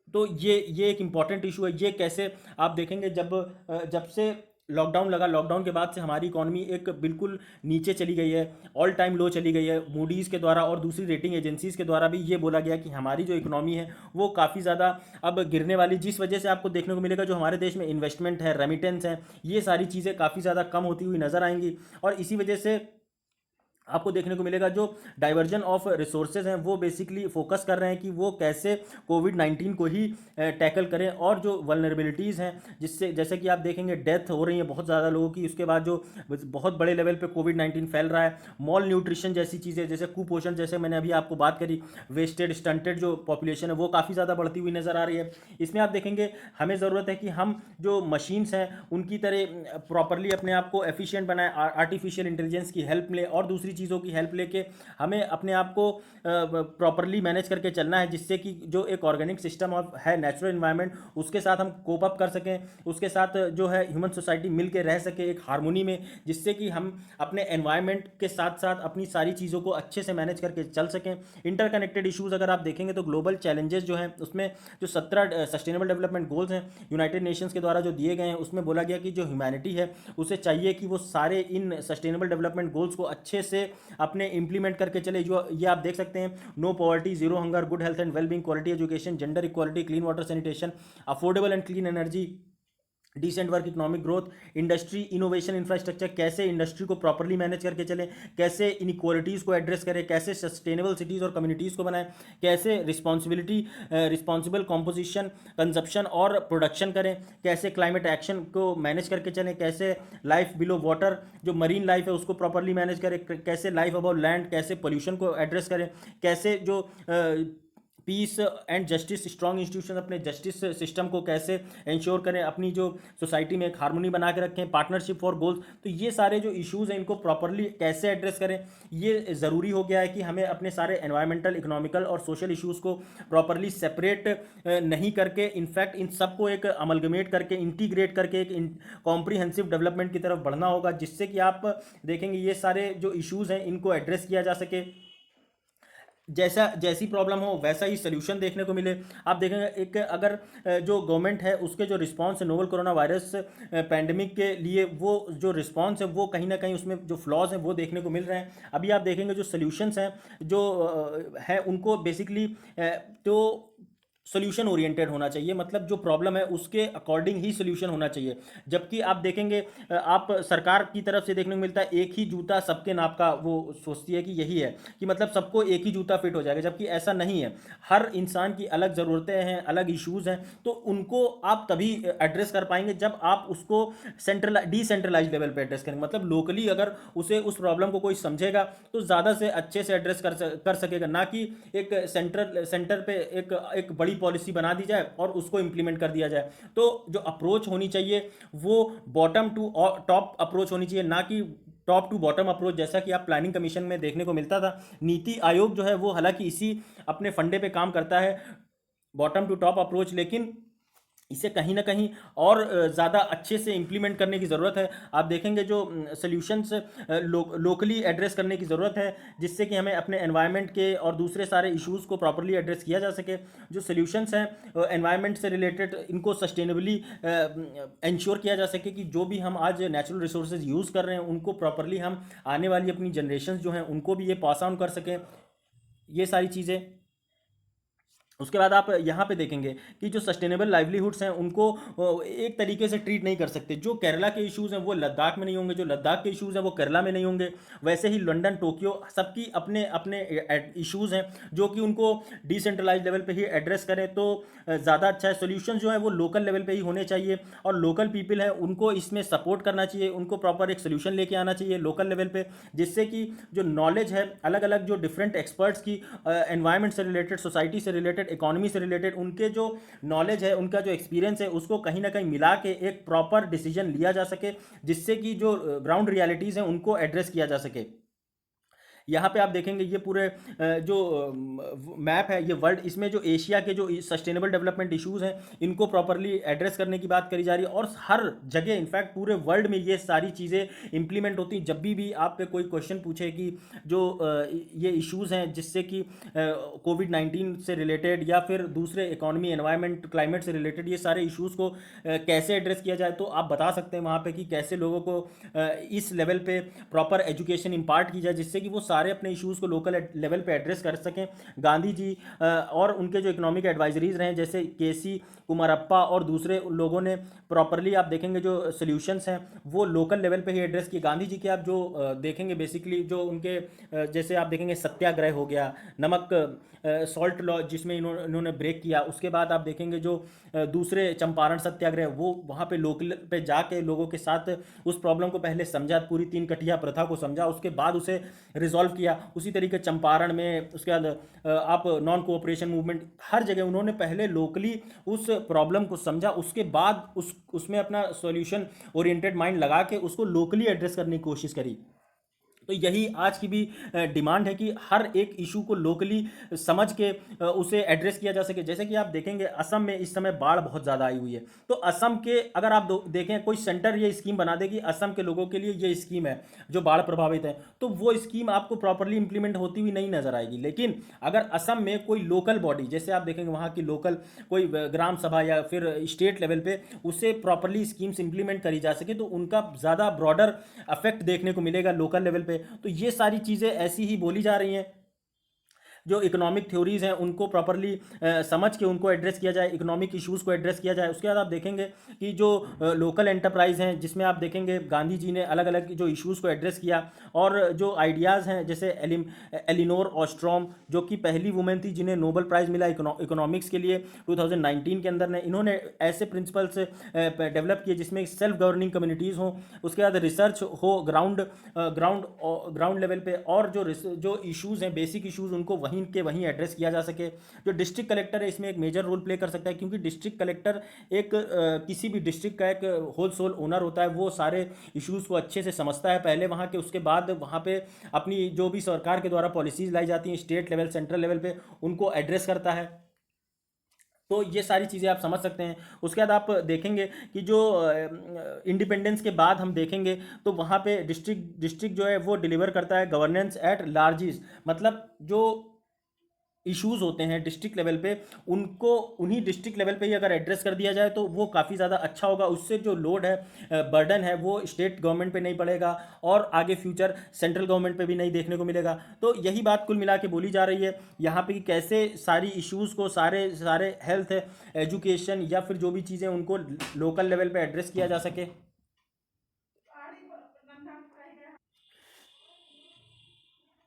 तो ये एक इम्पॉर्टेंट इशू है। ये कैसे आप देखेंगे, जब से लॉकडाउन लगा, लॉकडाउन के बाद से हमारी इकॉनमी एक बिल्कुल नीचे चली गई है, ऑल टाइम लो चली गई है। मूडीज़ के द्वारा और दूसरी रेटिंग एजेंसीज़ के द्वारा भी ये बोला गया कि हमारी जो इकॉनमी है वो काफ़ी ज़्यादा अब गिरने वाली, जिस वजह से आपको देखने को मिलेगा जो हमारे देश में इन्वेस्टमेंट है, रेमिटेंस है, ये सारी चीज़ें काफ़ी ज़्यादा कम होती हुई नज़र आएंगी। और इसी वजह से आपको देखने को मिलेगा जो डाइवर्जन ऑफ रिसोर्सेज हैं वो बेसिकली फोकस कर रहे हैं कि वो कैसे कोविड-19 को ही टैकल करें, और जो वल्नरेबिलिटीज़ हैं जिससे, जैसे कि आप देखेंगे डेथ हो रही है बहुत ज़्यादा लोगों की, उसके बाद जो बहुत बड़े लेवल पे कोविड-19 फैल रहा है, मॉल न्यूट्रिशन जैसी चीज़ें, जैसे कुपोषण, जैसे मैंने अभी आपको बात करी, वेस्टेड स्टंटेड जो पॉपुलेशन है वो काफ़ी ज़्यादा बढ़ती हुई नज़र आ रही है। इसमें आप देखेंगे हमें ज़रूरत है कि हम जो मशीन्स हैं उनकी तरह प्रॉपरली अपने आप को एफिशिएंट बनाएं, आर्टिफिशियल इंटेलिजेंस की हेल्प लें और दूसरी चीज़ों की हेल्प लेके हमें अपने आप को प्रॉपरली मैनेज करके चलना है, जिससे कि जो एक ऑर्गेनिक सिस्टम ऑफ है, नेचुरल इन्वायरमेंट, उसके साथ हम कोप अप कर सकें, उसके साथ जो है ह्यूमन सोसाइटी मिल के रह सके एक हारमोनी में, जिससे कि हम अपने एनवायरनमेंट के साथ साथ अपनी सारी चीज़ों को अच्छे से मैनेज करके चल सकें। इंटरकनेक्टेड इशूज़ अगर आप देखेंगे तो ग्लोबल चैलेंजेस जो हैं उसमें जो 17 सस्टेनेबल डेवलपमेंट गोल्स हैं यूनाइटेड नेशंस के द्वारा जो दिए गए हैं, उसमें बोला गया कि जो ह्यूमैनिटी है उसे चाहिए कि वो सारे इन सस्टेनेबल डेवलपमेंट गोल्स को अच्छे से अपने इंप्लीमेंट करके चले। जो ये आप देख सकते हैं, no poverty, zero hunger, good health and wellbeing, quality education, gender equality, clean water sanitation, affordable and clean energy, decent work, economic growth, industry, innovation, infrastructure, कैसे इंडस्ट्री को प्रॉपरली मैनेज करके चलें, कैसे इनइक्वालिटीज़ को एड्रेस करें, कैसे सस्टेनेबल सिटीज़ और कम्युनिटीज़ को बनाएं, कैसे रिस्पॉन्सिबल कॉम्पोजिशन, कंजप्शन और प्रोडक्शन करें, कैसे क्लाइमेट एक्शन को मैनेज करके चलें, कैसे लाइफ बिलो वाटर, जो मरीन लाइफ है उसको प्रॉपरली मैनेज करें, कैसे लाइफ अबव लैंड, कैसे पोल्यूशन को एड्रेस करें, कैसे जो peace and justice, strong institution अपने जस्टिस सिस्टम को कैसे इंश्योर करें, अपनी जो सोसाइटी में एक हार्मोनी बना के रखें, पार्टनरशिप फॉर गोल्स। तो ये सारे जो इश्यूज़ हैं इनको प्रॉपरली कैसे एड्रेस करें, ये ज़रूरी हो गया है कि हमें अपने सारे एनवायरमेंटल, इकोनॉमिकल और सोशल इश्यूज़ को प्रॉपरली सेपरेट नहीं करके, इनफैक्ट इन सबको एक अमलगमेट करके, इंटीग्रेट करके एक कॉम्प्रीहेंसिव डेवलपमेंट की तरफ बढ़ना होगा, जिससे कि आप देखेंगे ये सारे जो इश्यूज़ हैं इनको एड्रेस किया जा सके, जैसी प्रॉब्लम हो वैसा ही सोल्यूशन देखने को मिले। आप देखेंगे एक अगर जो गवर्नमेंट है उसके जो रिस्पांस है नोवल कोरोना वायरस पैंडेमिक के लिए, वो जो रिस्पांस है वो कहीं ना कहीं उसमें जो फ्लॉज हैं वो देखने को मिल रहे हैं। अभी आप देखेंगे जो सोल्यूशंस हैं जो है उनको बेसिकली तो सोल्यूशन ओरिएंटेड होना चाहिए, मतलब जो प्रॉब्लम है उसके अकॉर्डिंग ही सोल्यूशन होना चाहिए। जबकि आप देखेंगे आप सरकार की तरफ से देखने को मिलता है एक ही जूता सबके नाप का, वो सोचती है कि यही है कि मतलब सबको एक ही जूता फिट हो जाएगा, जबकि ऐसा नहीं है। हर इंसान की अलग ज़रूरतें हैं, अलग इश्यूज़ हैं, तो उनको आप तभी एड्रेस कर पाएंगे जब आप उसको डिसेंट्रलाइज लेवल पे एड्रेस करेंगे। मतलब लोकली अगर उसे उस प्रॉब्लम को कोई समझेगा तो ज़्यादा से अच्छे से एड्रेस कर सकेगा, ना कि एक सेंटर पे एक बड़ी पॉलिसी बना दी जाए और उसको इंप्लीमेंट कर दिया जाए। तो जो अप्रोच होनी चाहिए वो बॉटम टू टॉप अप्रोच होनी चाहिए, ना कि टॉप टू बॉटम अप्रोच, जैसा कि आप प्लानिंग कमीशन में देखने को मिलता था। नीति आयोग जो है वो हालांकि इसी अपने फंडे पे काम करता है, बॉटम टू टॉप अप्रोच, लेकिन इसे कहीं न कहीं और ज़्यादा अच्छे से इम्प्लीमेंट करने की ज़रूरत है। आप देखेंगे जो सॉल्यूशंस लोकली एड्रेस करने की ज़रूरत है, जिससे कि हमें अपने एनवायरनमेंट के और दूसरे सारे इश्यूज़ को प्रॉपर्ली एड्रेस किया जा सके। जो सॉल्यूशंस हैं एनवायरनमेंट से रिलेटेड, इनको सस्टेनेबली एंश्योर किया जा सके कि जो भी हम आज नेचुरल रिसोर्सेज यूज़ कर रहे हैं, उनको प्रॉपर्ली हम आने वाली अपनी जनरेशन्स जो हैं, उनको भी ये पास ऑन कर सकें। ये सारी चीज़ें। उसके बाद आप यहाँ पे देखेंगे कि जो सस्टेनेबल लाइवलीहुड्स हैं उनको एक तरीके से ट्रीट नहीं कर सकते। जो केरला के इश्यूज़ हैं वो लद्दाख में नहीं होंगे, जो लद्दाख के इश्यूज़ हैं वो केरला में नहीं होंगे। वैसे ही लंदन, टोक्यो, सबकी अपने अपने इश्यूज़ हैं जो कि उनको डिसेंट्रलाइज लेवल पे ही एड्रेस करें तो ज़्यादा अच्छा है। सोल्यूशन जो है वो लोकल लेवल पे ही होने चाहिए और लोकल पीपल हैं उनको इसमें सपोर्ट करना चाहिए, उनको प्रॉपर एक सोल्यूशन लेके आना चाहिए लोकल लेवल पे, जिससे कि जो नॉलेज है अलग अलग जो डिफरेंट एक्सपर्ट्स की एनवायरनमेंट से रिलेटेड, सोसाइटी से रिलेटेड, इकोनॉमी से रिलेटेड, उनके जो नॉलेज है, उनका जो एक्सपीरियंस है, उसको कहीं ना कहीं मिला के एक प्रॉपर डिसीजन लिया जा सके, जिससे कि जो ग्राउंड रियलिटीज़ हैं उनको एड्रेस किया जा सके। यहाँ पे आप देखेंगे ये पूरे जो मैप है ये वर्ल्ड, इसमें जो एशिया के जो सस्टेनेबल डेवलपमेंट इश्यूज़ हैं इनको प्रॉपरली एड्रेस करने की बात करी जा रही है और हर जगह इनफैक्ट पूरे वर्ल्ड में ये सारी चीज़ें इंप्लीमेंट होती हैं। जब भी आप पे कोई क्वेश्चन पूछे कि जो ये इश्यूज़ हैं जिससे कि कोविड-19 से रिलेटेड या फिर दूसरे इकोनॉमी, एनवायरनमेंट, क्लाइमेट से रिलेटेड ये सारे इश्यूज़ को कैसे एड्रेस किया जाए, तो आप बता सकते हैं वहाँ पे कि कैसे लोगों को इस लेवल पे प्रॉपर एजुकेशन इम्पार्ट की जाए, जिससे कि वो सारे अपने इश्यूज़ को लोकल लेवल पे एड्रेस कर सकें। गांधी जी और उनके जो इकोनॉमिक एडवाइजरीज रहे जैसे केसी कुमारप्पा और दूसरे लोगों ने प्रॉपरली आप देखेंगे जो सॉल्यूशंस हैं वो लोकल लेवल पे ही एड्रेस किए। गांधी जी के आप जो देखेंगे बेसिकली जो उनके जैसे आप देखेंगे सत्याग्रह हो गया, नमक सॉल्ट लॉ जिसमें इन्होंने ब्रेक किया। उसके बाद आप देखेंगे जो दूसरे चंपारण सत्याग्रह, वो वहाँ पे लोकल पे जाके लोगों के साथ उस प्रॉब्लम को पहले समझा, पूरी तीन कटिया प्रथा को समझा, उसके बाद उसे रिजॉल्व किया। उसी तरीके चंपारण में उसके बाद आप नॉन कोऑपरेशन मूवमेंट, हर जगह उन्होंने पहले लोकली उस प्रॉब्लम को समझा, उसके बाद उसमें अपना सॉल्यूशन ओरिएंटेड माइंड लगा के उसको लोकली एड्रेस करने की कोशिश करी। तो यही आज की भी डिमांड है कि हर एक इशू को लोकली समझ के उसे एड्रेस किया जा सके। जैसे कि आप देखेंगे असम में इस समय बाढ़ बहुत ज़्यादा आई हुई है, तो असम के अगर आप देखें कोई सेंटर ये स्कीम बना दे कि असम के लोगों के लिए ये स्कीम है जो बाढ़ प्रभावित है, तो वो स्कीम आपको प्रॉपरली इंप्लीमेंट होती हुई नहीं नजर आएगी। लेकिन अगर असम में कोई लोकल बॉडी, जैसे आप देखेंगे वहाँ की लोकल कोई ग्राम सभा या फिर स्टेट लेवल पे उसे प्रॉपरली स्कीम्स इंप्लीमेंट करी जा सके, तो उनका ज़्यादा ब्रॉडर इफेक्ट देखने को मिलेगा लोकल लेवल पे। तो ये सारी चीज़ें ऐसी ही बोली जा रही हैं। जो इकोनॉमिक थ्योरीज हैं उनको प्रॉपरली समझ के उनको एड्रेस किया जाए, इकोनॉमिक इश्यूज़ को एड्रेस किया जाए। उसके बाद आप देखेंगे कि जो लोकल एंटरप्राइज हैं जिसमें आप देखेंगे गांधी जी ने अलग अलग जो इश्यूज़ को एड्रेस किया और जो आइडियाज़ हैं जैसे एलिनोर ऑस्ट्रॉम जो कि पहली वुमेन थी जिन्हें नोबेल प्राइज़ मिला इकोनॉमिक्स के लिए 2019 के अंदर ने, इन्होंने ऐसे प्रिंसिपल्स डेवलप किए जिसमें सेल्फ गवर्निंग कम्युनिटीज़ हों, उसके बाद रिसर्च हो ग्राउंड लेवल पे, और जो इश्यूज़ हैं बेसिक इश्यूज़ उनको वहीं के वहीं एड्रेस किया जा सके। जो डिस्ट्रिक्ट कलेक्टर है इसमें एक मेजर रोल प्ले कर सकता है, क्योंकि डिस्ट्रिक्ट कलेक्टर एक किसी भी डिस्ट्रिक्ट का एक होल सोल ओनर होता है, वो सारे इश्यूज़ को अच्छे से समझता है पहले वहाँ के, उसके बाद वहाँ पे अपनी जो भी सरकार के द्वारा पॉलिसीज़ लाई जाती हैं स्टेट लेवल, सेंट्रल लेवल पे, उनको एड्रेस करता है। तो ये सारी चीज़ें आप समझ सकते हैं। उसके बाद आप देखेंगे कि जो इंडिपेंडेंस के बाद हम देखेंगे तो वहाँ पे डिस्ट्रिक्ट जो है वो डिलीवर करता है गवर्नेंस एट लार्जिस, मतलब जो इश्यूज़ होते हैं डिस्ट्रिक्ट लेवल पे उनको उन्हीं डिस्ट्रिक्ट लेवल पे ही अगर एड्रेस कर दिया जाए तो वो काफ़ी ज़्यादा अच्छा होगा। उससे जो लोड है, बर्डन है, वो स्टेट गवर्नमेंट पे नहीं पड़ेगा और आगे फ्यूचर सेंट्रल गवर्नमेंट पे भी नहीं देखने को मिलेगा। तो यही बात कुल मिला के बोली जा रही है यहाँ पे कि कैसे सारी इश्यूज़ को, सारे सारे हेल्थ, एजुकेशन या फिर जो भी चीज़ें उनको लोकल लेवल पे एड्रेस किया जा सके।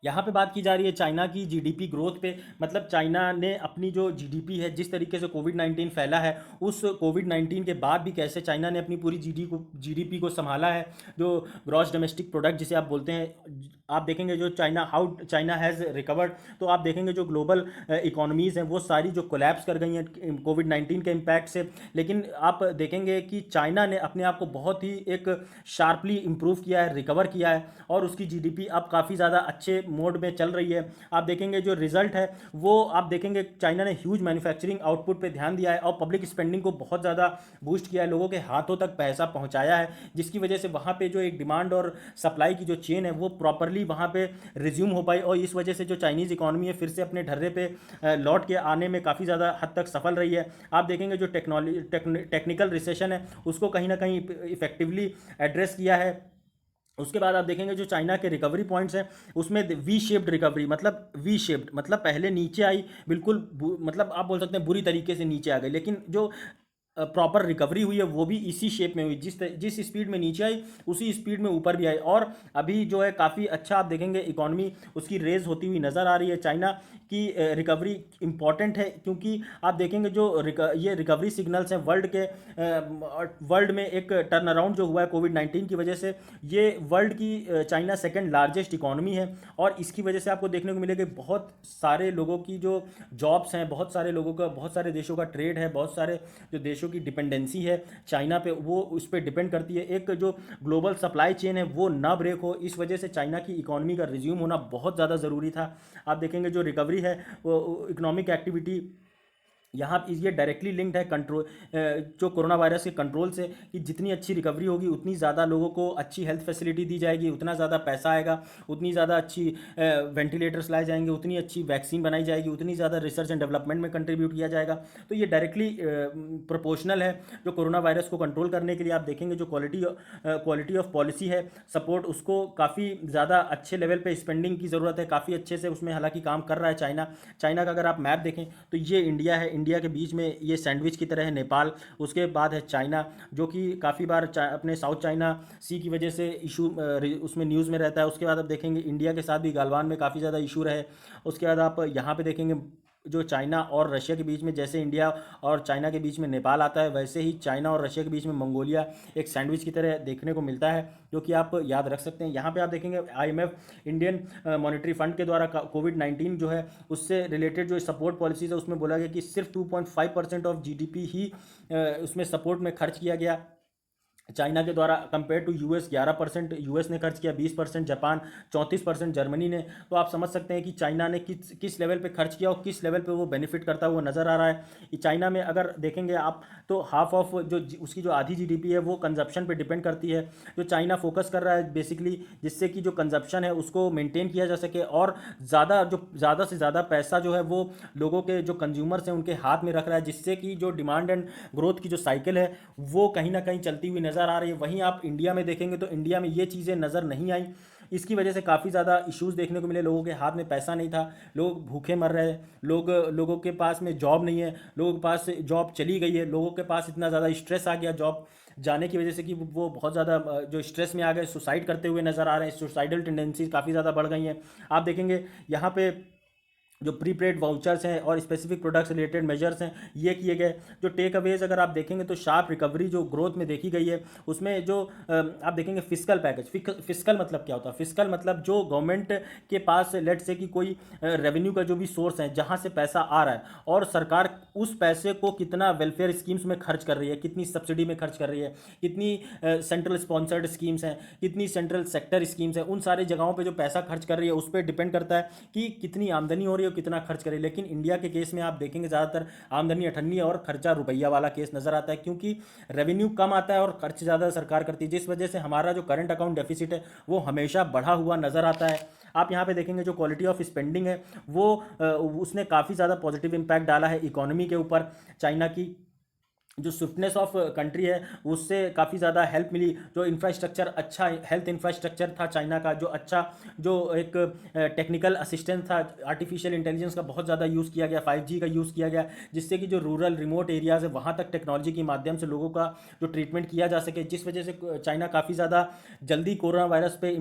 यहाँ पे बात की जा रही है चाइना की जीडीपी ग्रोथ पे, मतलब चाइना ने अपनी जो जीडीपी है, जिस तरीके से कोविड-19 फैला है, उस कोविड-19 के बाद भी कैसे चाइना ने अपनी पूरी जीडीपी को संभाला है, जो ग्रॉस डोमेस्टिक प्रोडक्ट जिसे आप बोलते हैं। आप देखेंगे जो हाउ चाइना हैज़ रिकवर्ड, तो आप देखेंगे जो ग्लोबल इकोनॉमीज़ हैं वो सारी जो कोलैप्स कर गई हैं कोविड-19 के इम्पैक्ट से, लेकिन आप देखेंगे कि चाइना ने अपने आप को बहुत ही एक शार्पली इम्प्रूव किया है, रिकवर किया है और उसकी जीडीपी अब काफ़ी ज़्यादा अच्छे मोड में चल रही है। आप देखेंगे जो रिजल्ट है वो आप देखेंगे चाइना ने ह्यूज मैन्युफैक्चरिंग आउटपुट पे ध्यान दिया है और पब्लिक स्पेंडिंग को बहुत ज़्यादा बूस्ट किया है, लोगों के हाथों तक पैसा पहुंचाया है, जिसकी वजह से वहाँ पे जो एक डिमांड और सप्लाई की जो चेन है वो प्रॉपरली वहाँ पे रिज्यूम हो पाई और इस वजह से जो चाइनीज़ इकॉनमी है फिर से अपने ढर्रे पे लौट के आने में काफ़ी ज़्यादा हद तक सफल रही है। आप देखेंगे जो टेक्निकल रिसेशन है उसको कहीं ना कहीं इफेक्टिवली एड्रेस किया है। उसके बाद आप देखेंगे जो चाइना के रिकवरी पॉइंट्स हैं उसमें वी शेप्ड रिकवरी, मतलब वी शेप्ड मतलब पहले नीचे आई बिल्कुल मतलब आप बोल सकते हैं बुरी तरीके से नीचे आ गई, लेकिन जो प्रॉपर रिकवरी हुई है वो भी इसी शेप में हुई, जिस स्पीड में नीचे आई उसी स्पीड में ऊपर भी आई और अभी जो है काफ़ी अच्छा आप देखेंगे इकॉनमी उसकी रेज होती हुई नज़र आ रही है। चाइना की रिकवरी इम्पॉर्टेंट है क्योंकि आप देखेंगे जो ये रिकवरी सिग्नल्स हैं वर्ल्ड में एक टर्न अराउंड जो हुआ है कोविड-19 की वजह से, ये वर्ल्ड की चाइना सेकेंड लार्जेस्ट इकॉनमी है और इसकी वजह से आपको देखने को मिलेगा बहुत सारे लोगों की जो जॉब्स हैं, बहुत सारे लोगों का, बहुत सारे देशों का ट्रेड है, बहुत सारे जो देशों की डिपेंडेंसी है चाइना पे वो उस पर डिपेंड करती है। एक जो ग्लोबल सप्लाई चेन है वो ना ब्रेक हो, इस वजह से चाइना की इकॉनमी का रिज्यूम होना बहुत ज़्यादा ज़रूरी था। आप देखेंगे जो रिकवरी है वो इकोनॉमिक एक्टिविटी यहाँ ये डायरेक्टली लिंक्ड है कंट्रोल जो कोरोना वायरस के कंट्रोल से, कि जितनी अच्छी रिकवरी होगी उतनी ज़्यादा लोगों को अच्छी हेल्थ फैसिलिटी दी जाएगी, उतना ज़्यादा पैसा आएगा, उतनी ज़्यादा अच्छी वेंटिलेटर्स लाए जाएंगे, उतनी अच्छी वैक्सीन बनाई जाएगी, उतनी ज़्यादा रिसर्च एंड डेवलपमेंट में कंट्रीब्यूट किया जाएगा। तो ये डायरेक्टली प्रोपोर्शनल है जो कोरोना वायरस को कंट्रोल करने के लिए। आप देखेंगे जो क्वालिटी ऑफ पॉलिसी है सपोर्ट, उसको काफ़ी ज़्यादा अच्छे लेवल पे स्पेंडिंग की ज़रूरत है, काफ़ी अच्छे से उसमें हालांकि काम कर रहा है चाइना का अगर आप मैप देखें तो ये इंडिया है, इंडिया के बीच में ये सैंडविच की तरह है नेपाल, उसके बाद है चाइना जो कि काफ़ी बार अपने साउथ चाइना सी की वजह से इशू उसमें न्यूज़ में रहता है। उसके बाद आप देखेंगे इंडिया के साथ भी गालवान में काफ़ी ज़्यादा इशू रहे। उसके बाद आप यहाँ पे देखेंगे जो चाइना और रशिया के बीच में, जैसे इंडिया और चाइना के बीच में नेपाल आता है वैसे ही चाइना और रशिया के बीच में मंगोलिया एक सैंडविच की तरह देखने को मिलता है, जो कि आप याद रख सकते हैं। यहाँ पे आप देखेंगे आईएमएफ इंडियन मॉनेटरी फंड के द्वारा कोविड-19 जो है उससे रिलेटेड जो सपोर्ट पॉलिसीज़ है उसमें बोला गया कि सिर्फ 2.5% ऑफ जीडीपी ही उसमें सपोर्ट में खर्च किया गया चाइना के द्वारा, कंपेयर टू यूएस 11% यूएस ने खर्च किया, 20% जापान, 34% जर्मनी ने। तो आप समझ सकते हैं कि चाइना ने किस लेवल पे खर्च किया और किस लेवल पे वो बेनिफिट करता हुआ नज़र आ रहा है। कि चाइना में अगर देखेंगे आप तो हाफ ऑफ जो उसकी जो आधी जीडीपी है वो कंजप्शन पे डिपेंड करती है। जो चाइना फोकस कर रहा है बेसिकली जिससे कि जो कंजप्शन है उसको मेंटेन किया जा सके और ज़्यादा से ज़्यादा पैसा जो है वो लोगों के जो कंज्यूमर्स हैं उनके हाथ में रख रहा है, जिससे कि जो डिमांड एंड ग्रोथ की जो साइकिल है वो कहीं ना कहीं चलती हुई नज़र आ रही है। वहीं आप इंडिया में देखेंगे तो इंडिया में ये चीज़ें नज़र नहीं आई, इसकी वजह से काफ़ी ज़्यादा इश्यूज देखने को मिले। लोगों के हाथ में पैसा नहीं था, लोग भूखे मर रहे, लोगों के पास में जॉब नहीं है, लोगों के पास जॉब चली गई है, लोगों के पास इतना ज़्यादा स्ट्रेस आ गया जॉब जाने की वजह से कि वो बहुत ज़्यादा जो स्ट्रेस में आ गए, सुसाइड करते हुए नज़र आ रहे हैं, सुसाइडल टेंडेंसीज काफ़ी ज़्यादा बढ़ गई हैं। आप देखेंगे यहाँ पे जो प्रीपेड वाउचर्स हैं और स्पेसिफिक प्रोडक्ट्स रिलेटेड मेजर्स हैं ये किए गए। जो टेक अवेज अगर आप देखेंगे तो शार्प रिकवरी जो ग्रोथ में देखी गई है उसमें जो आप देखेंगे फिस्कल पैकेज, फिस्कल मतलब क्या होता है? फिस्कल मतलब जो गवर्नमेंट के पास लेट से कि कोई रेवेन्यू का जो भी सोर्स है जहाँ से पैसा आ रहा है और सरकार उस पैसे को कितना वेलफेयर स्कीम्स में खर्च कर रही है, कितनी सब्सिडी में खर्च कर रही है, कितनी सेंट्रल स्पॉन्सर्ड स्कीम्स हैं, कितनी सेंट्रल सेक्टर स्कीम्स हैं, उन सारी जगहों पर जो पैसा खर्च कर रही है उस पर डिपेंड करता है कि कितनी आमदनी हो रही है, कितना खर्च करे। लेकिन इंडिया के केस में आप देखेंगे ज़्यादातर आमदनी अठन्नी और खर्चा रुपया वाला केस नज़र आता है, क्योंकि रेवेन्यू कम आता है और खर्च ज़्यादा सरकार करती है, जिस वजह से हमारा जो करंट अकाउंट डेफिसिट है वो हमेशा बढ़ा हुआ नज़र आता है। आप यहाँ पे देखेंगे जो क्वालिटी ऑफ स्पेंडिंग है वो उसने काफ़ी ज़्यादा पॉजिटिव इंपैक्ट डाला है इकोनॉमी के ऊपर। चाइना की जो स्विफ्टनेस ऑफ कंट्री है उससे काफ़ी ज़्यादा हेल्प मिली। जो इंफ्रास्ट्रक्चर अच्छा हेल्थ इंफ्रास्ट्रक्चर था चाइना का, जो अच्छा जो एक टेक्निकल असिस्टेंस था, आर्टिफिशियल इंटेलिजेंस का बहुत ज़्यादा यूज़ किया गया, 5G का यूज़ किया गया, जिससे कि जो रूरल रिमोट एरियाज़ है वहाँ तक टेक्नोलॉजी के माध्यम से लोगों का जो ट्रीटमेंट किया जा सके, जिस वजह से चाइना काफ़ी ज़्यादा जल्दी कोरोना वायरस पे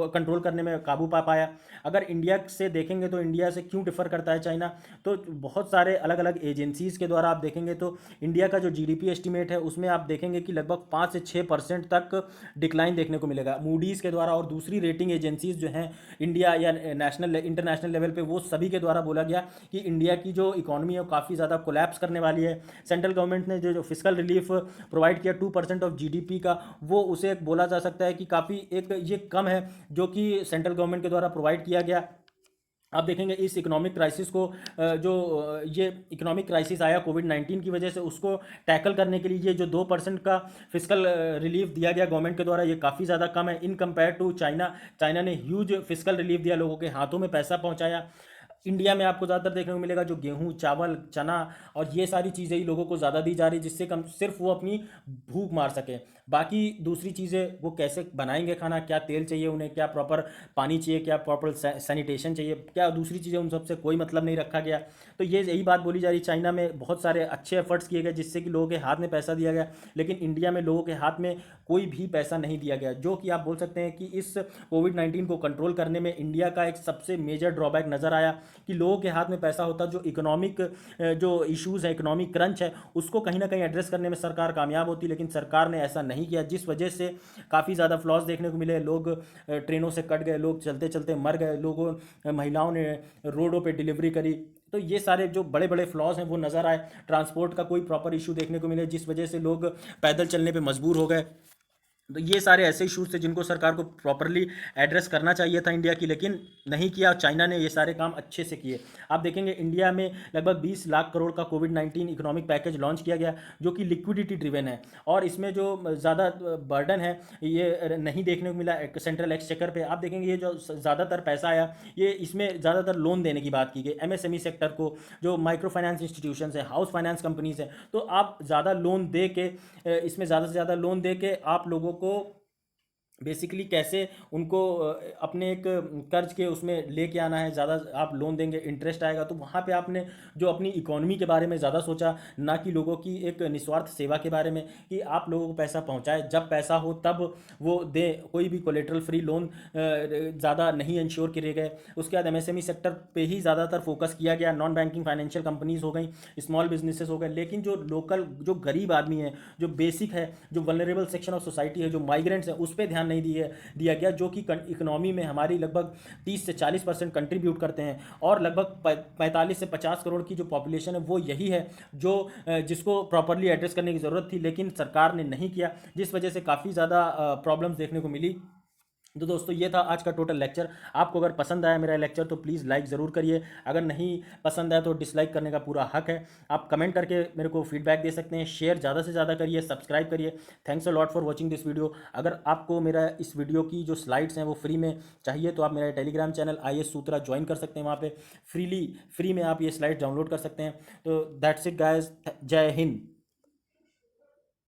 कंट्रोल करने में काबू पा पाया। अगर इंडिया से देखेंगे तो इंडिया से क्यों डिफ़र करता है चाइना, तो बहुत सारे अलग अलग एजेंसीज़ के द्वारा आप देखेंगे तो इंडिया का का जो जीडीपी एस्टिमेट है उसमें आप देखेंगे कि लगभग 5 से 6% तक डिक्लाइन देखने को मिलेगा मूडीज़ के द्वारा, और दूसरी रेटिंग एजेंसीज जो हैं इंडिया या नेशनल इंटरनेशनल लेवल पे, वो सभी के द्वारा बोला गया कि इंडिया की जो इकोनॉमी है वो काफ़ी ज़्यादा कोलैप्स करने वाली है। सेंट्रल गवर्नमेंट ने जो फिजिकल रिलीफ प्रोवाइड किया 2% ऑफ जीडीपी का, वो उसे एक बोला जा सकता है कि काफ़ी एक ये कम है जो कि सेंट्रल गवर्नमेंट के द्वारा प्रोवाइड किया गया। आप देखेंगे इस इकोनॉमिक क्राइसिस को ये इकोनॉमिक क्राइसिस आया कोविड-19 की वजह से, उसको टैकल करने के लिए ये जो 2% का फिजिकल रिलीफ दिया गया गवर्नमेंट के द्वारा, ये काफ़ी ज़्यादा कम है in compare to China. China ने ह्यूज फिजिकल रिलीफ दिया, लोगों के हाथों में पैसा पहुंचाया। इंडिया में आपको ज़्यादातर देखने को मिलेगा जो गेहूं, चावल, चना और ये सारी चीज़ें ही लोगों को ज़्यादा दी जा रही, जिससे कम सिर्फ वो अपनी भूख मार सके। बाकी दूसरी चीज़ें वो कैसे बनाएंगे खाना, क्या तेल चाहिए उन्हें, क्या प्रॉपर पानी चाहिए, क्या प्रॉपर सैनिटेशन चाहिए, क्या दूसरी चीज़ें, उन सबसे कोई मतलब नहीं रखा गया। तो ये यही बात बोली जा रही, चाइना में बहुत सारे अच्छे एफर्ट्स किए गए जिससे कि लोगों के हाथ में पैसा दिया गया, लेकिन इंडिया में लोगों के हाथ में कोई भी पैसा नहीं दिया गया, जो कि आप बोल सकते हैं कि इस कोविड-19 को कंट्रोल करने में इंडिया का एक सबसे मेजर ड्रॉबैक नज़र आया कि लोगों के हाथ में पैसा होता, जो इकोनॉमिक जो इश्यूज़ है, इकोनॉमिक क्रंच है, उसको कहीं ना कहीं एड्रेस करने में सरकार कामयाब होती, लेकिन सरकार ने ऐसा नहीं किया, जिस वजह से काफ़ी ज़्यादा फ्लॉज देखने को मिले। लोग ट्रेनों से कट गए, लोग चलते चलते मर गए, लोगों महिलाओं ने रोडों पे डिलीवरी करी। तो ये सारे जो बड़े बड़े फ्लॉज हैं वो नज़र आए। ट्रांसपोर्ट का कोई प्रॉपर इशू देखने को मिले, जिस वजह से लोग पैदल चलने पे मजबूर हो गए। तो ये सारे ऐसे इशूज़ थे जिनको सरकार को प्रॉपरली एड्रेस करना चाहिए था इंडिया की, लेकिन नहीं किया। चाइना ने ये सारे काम अच्छे से किए। आप देखेंगे इंडिया में लगभग 20 लाख करोड़ का कोविड-19 इकोनॉमिक पैकेज लॉन्च किया गया, जो कि लिक्विडिटी ड्रिवन है, और इसमें जो ज़्यादा बर्डन है ये नहीं देखने को मिला सेंट्रल एक्सचेकर पे। आप देखेंगे ये जो ज़्यादातर पैसा आया, ये इसमें ज़्यादातर लोन देने की बात की गई एमएसएमई सेक्टर को, जो माइक्रो फाइनेंस इंस्टीट्यूशंस है, हाउस फाइनेंस कंपनीज हैं। तो आप ज़्यादा लोन दे के इसमें ज़्यादा से ज़्यादा लोन दे के आप लोगों को बेसिकली कैसे उनको अपने एक कर्ज के उसमें लेके आना है, ज़्यादा आप लोन देंगे इंटरेस्ट आएगा, तो वहाँ पे आपने जो अपनी इकोनॉमी के बारे में ज़्यादा सोचा, ना कि लोगों की एक निस्वार्थ सेवा के बारे में कि आप लोगों को पैसा पहुँचाए, जब पैसा हो तब वो दें। कोई भी कोलेटरल फ्री लोन ज़्यादा नहीं इंश्योर किए गए। उसके बाद एमएसएमई सेक्टर पे ही ज़्यादातर फोकस किया गया, नॉन बैंकिंग फाइनेंशियल कंपनीज हो गई, स्मॉल बिजनेसेस हो गए, लेकिन जो लोकल जो गरीब आदमी है, जो बेसिक है, जो वल्नरेबल सेक्शन ऑफ सोसाइटी है, जो माइग्रेंट्स हैं, उस पर ध्यान नहीं दिया गया, जो कि इकोनॉमी में हमारी लगभग 30 से 40% कंट्रीब्यूट करते हैं, और लगभग 45 से 50 करोड़ की जो पॉपुलेशन है वो यही है जो जिसको प्रॉपरली एड्रेस करने की ज़रूरत थी, लेकिन सरकार ने नहीं किया, जिस वजह से काफ़ी ज़्यादा प्रॉब्लम्स देखने को मिली। तो दोस्तों ये था आज का टोटल लेक्चर। आपको अगर पसंद आया मेरा लेक्चर तो प्लीज़ लाइक ज़रूर करिए, अगर नहीं पसंद आया तो डिसलाइक करने का पूरा हक है। आप कमेंट करके मेरे को फीडबैक दे सकते हैं, शेयर ज़्यादा से ज़्यादा करिए, सब्सक्राइब करिए। Thanks a lot for watching this video. अगर आपको मेरा इस वीडियो की जो स्लाइड्स हैं वो फ्री में चाहिए तो आप मेरा टेलीग्राम चैनल IAS सूत्रा ज्वाइन कर सकते हैं, वहाँ पर फ्री में आप ये स्लाइड डाउनलोड कर सकते हैं। तो दैट्स इट गाइज, जय हिंद।